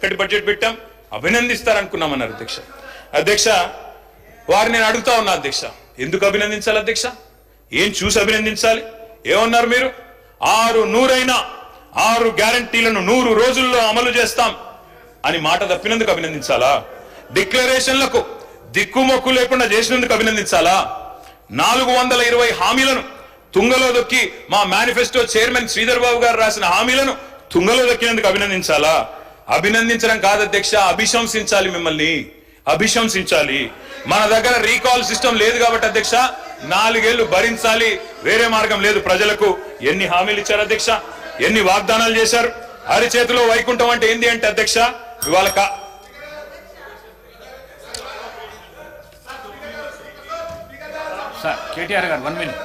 చక్కటి బడ్జెట్ పెట్టాం, అభినందిస్తారనుకున్నామన్నారు అధ్యక్ష. అధ్యక్ష, వారిని నేను అడుగుతా ఉన్నా అధ్యక్ష, ఎందుకు అభినందించాలి అధ్యక్ష? ఏం చూసి అభినందించాలి? ఏమన్నారు మీరు? 6 గ్యారంటీలను 100 రోజుల్లో అమలు చేస్తాం అని మాట తప్పినందుకు అభినందించాలా? డిక్లరేషన్లకు దిక్కుమొక్కు లేకుండా చేసినందుకు అభినందించాలా? 420 హామీలను తుంగలో దొక్కి మా మేనిఫెస్టో చైర్మన్ శ్రీధర్ బాబు గారు రాసిన హామీలను తుంగలో దొక్కినందుకు అభినందించాలా? అభినందించడం కాదు అధ్యక్ష, అభిశంసించాలి. మిమ్మల్ని అభిశంసించాలి. మన దగ్గర రీకాల్ సిస్టమ్ లేదు కాబట్టి అధ్యక్ష 4 ఏళ్లు భరించాలి, వేరే మార్గం లేదు. ప్రజలకు ఎన్ని హామీలు ఇచ్చారు అధ్యక్ష, ఎన్ని వాగ్దానాలు చేశారు? అరిచేతిలో వైకుంఠం అంటే ఏంది అంటే అధ్యక్ష, ఇవాళ కేటీఆర్ గారు 1 మినిట్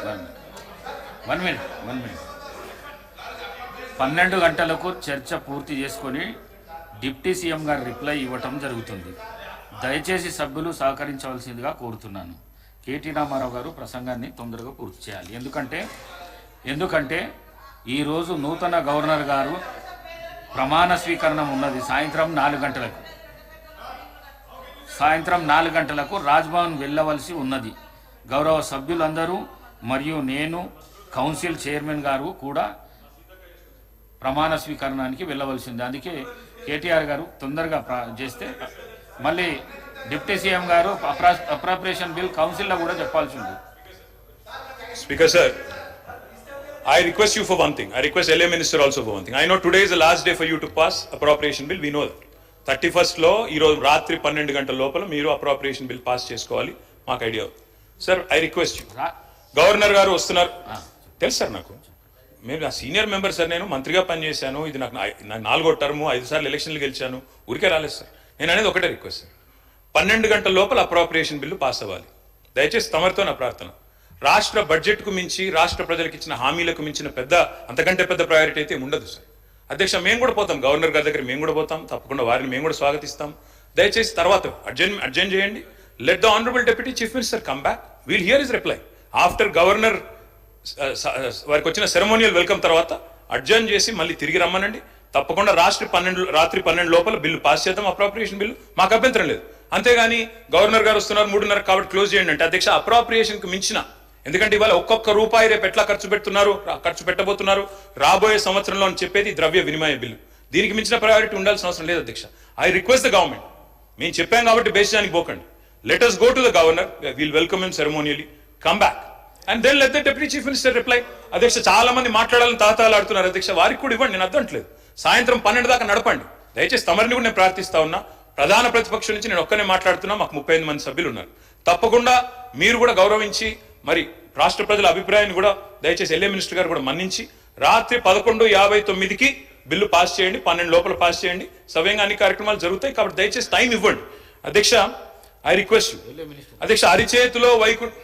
12 గంటలకు చర్చ పూర్తి చేసుకొని డిప్యూటీ సీఎం గారు రిప్లై ఇవ్వటం జరుగుతుంది. దయచేసి సభ్యులు సహకరించవలసిందిగా కోరుతున్నాను. కేటీ రామారావు గారు ప్రసంగాన్ని తొందరగా పూర్తి చేయాలి. ఎందుకంటే ఈరోజు నూతన గవర్నర్ గారు ప్రమాణ స్వీకరణ ఉన్నది సాయంత్రం 4 గంటలకు రాజ్భవన్ వెళ్ళవలసి ఉన్నది. గౌరవ సభ్యులందరూ మరియు నేను కౌన్సిల్ చైర్మన్ గారు కూడా ప్రమాణ స్వీకరణానికి వెళ్ళవలసింది. అందుకే కేటీఆర్ గారు తొందరగా చేస్తే మళ్ళీ డిప్యూటీ సీఎం గారు అప్రాప్రియేషన్ బిల్ కౌన్సిల్లో కూడా చెప్పాల్సి ఉంది. Speaker sir, I request you for one thing. I request LA Minister also for one thing. I know today is the last day for you to pass appropriation bill. We know that. 31st లో ఈరోజు రాత్రి 12 గంటల లోపల మీరు appropriation bill pass చేసుకోవాలి. మాకు idea sir. I request you. Governor గారు వస్తున్నారు తెలుసు సార్. నాకు మీరు నా సీనియర్ మెంబర్ సార్. నేను మంత్రిగా పనిచేశాను. ఇది నాకు 4వ టర్ము, 5 సార్లు ఎలక్షన్లు గెలిచాను. ఊరికే రాలేదు సార్. నేను అనేది ఒకటే రిక్వెస్ట్ సార్, 12 గంటల లోపల అప్రాప్రియేషన్ బిల్లు పాస్ అవ్వాలి. దయచేసి తమరితో నా ప్రార్థన. రాష్ట్ర బడ్జెట్కు మించి, రాష్ట్ర ప్రజలకు ఇచ్చిన హామీలకు మించిన అంతకంటే పెద్ద ప్రయారిటీ అయితే ఉండదు సార్. అధ్యక్ష, మేము కూడా పోతాం గవర్నర్ గారి దగ్గర, మేము కూడా పోతాం. తప్పకుండా వారిని మేము కూడా స్వాగతిస్తాం. దయచేసి తర్వాత అడ్జెంట్ చేయండి. Let the honourable deputy chief minister come back. Will hear his reply after governor వారికి వచ్చిన సెరమోనియల్ వెల్కమ్ తర్వాత అడ్జర్న్ చేసి మళ్ళీ తిరిగి రమ్మనండి. తప్పకుండా రాత్రి 12 లోపల బిల్లు పాస్ చేద్దాం, అప్రాప్రియేషన్ బిల్లు. మాకు అభ్యంతరం లేదు. అంతేగాని గవర్నర్ గారు వస్తున్నారు 3:30 కాబట్టి క్లోజ్ చేయండి అంటే అధ్యక్ష, అప్రాప్రియేషన్ కు మించిన, ఎందుకంటే ఇవాళ ఒక్కొక్క రూపాయి రేపు ఎట్లా ఖర్చు పెట్టబోతున్నారు రాబోయే సంవత్సరంలో అని చెప్పేది ద్రవ్య వినిమయ బిల్లు. దీనికి మించిన ప్రయారిటీ ఉండాల్సిన అవసరం లేదు అధ్యక్ష. ఐ రిక్వెస్ట్ ద గవర్నమెంట్, మేము చెప్పాం కాబట్టి బేసిదానికి పోకండి. Let us go to the governor, we'll welcome him ceremonially, come back and then let the deputy chief minister reply. అధ్యక్ష, చాలా మంది మాట్లాడాలని తాతాలాడుతున్నారు అధ్యక్ష, వారికి కూడా ఇవ్వండి. నేను అర్థంట్లేదు. సాయంత్రం 12 దాకా నడపండి. దయచేసి తమరిని కూడా నేను ప్రార్థిస్తా ఉన్నా. ప్రధాన ప్రతిపక్షం నుంచి నేను ఒక్కనే మాట్లాడుతున్నా. మాకు 35 మంది సభ్యులు ఉన్నారు. తప్పకుండా మీరు కూడా గౌరవించి, మరి రాష్ట్ర ప్రజల అభిప్రాయాన్ని కూడా దయచేసి ఎల్ఏ మినిస్టర్ గారు కూడా మన్నించి రాత్రి 11:59కి బిల్లు పాస్ చేయండి. 12 లోపల పాస్ చేయండి. సవ్యంగా అన్ని కార్యక్రమాలు జరుగుతాయి కాబట్టి దయచేసి టైం ఇవ్వండి. అధ్యక్ష, ఐ రిక్వెస్ట్ యూ. అధ్యక్ష, అరిచేతిలో వైకుంఠం